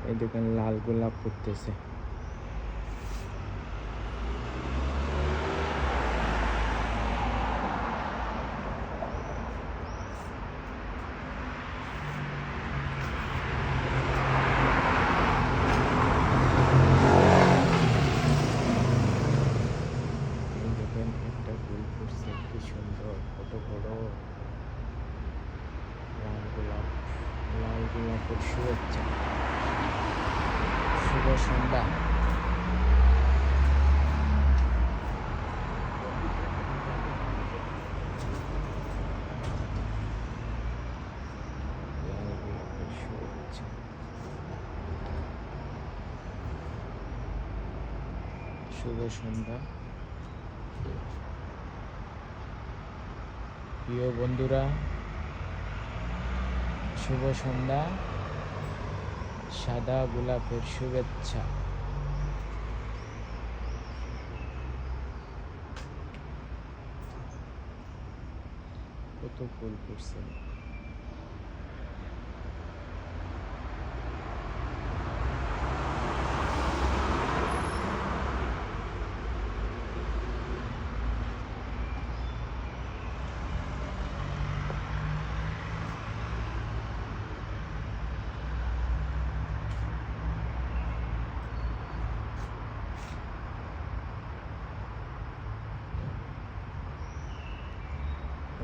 এই দেখেন লাল গোলাপ ফুটতেছে। এই দেখেন একটা ফুল ফুটছে, কি সুন্দর, কত বড় লাল গোলাপ। লাল গোলাপের শুভেচ্ছা, শুভ সন্ধ্যা। লাল গোলাপের শুভেচ্ছা, শুভ সন্ধ্যা। প্রিয় বন্ধুরা, শুভ সন্ধ্যা। সাদা গোলাপের শুভেচ্ছা। কত ফুল ফুটছে।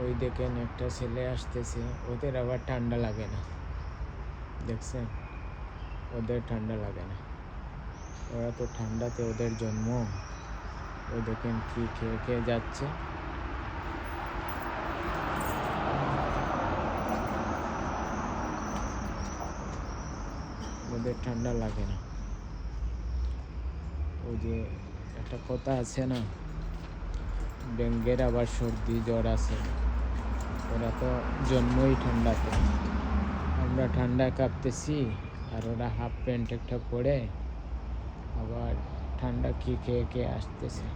ওই দেখেন একটা ছেলে আসতেছে, ওদের আবার ঠান্ডা লাগে না, দেখছেন? ওদের ঠান্ডা লাগে না, ওরা তো ঠান্ডাতে ওদের জন্ম। ওই দেখেন কি খেয়ে খেয়ে যাচ্ছে। ওদের ঠান্ডা লাগে না। ওই যে একটা কথা আছে না, ডেঙ্গের আবার সর্দি জ্বর আছে, ওরা তো জন্মই ঠান্ডাতে। আমরা ঠান্ডায় কাঁপতেছি, আর ওরা হাফ প্যান্ট একটা পরে আবার ঠান্ডা কি খেয়ে খেয়ে আসতেছে।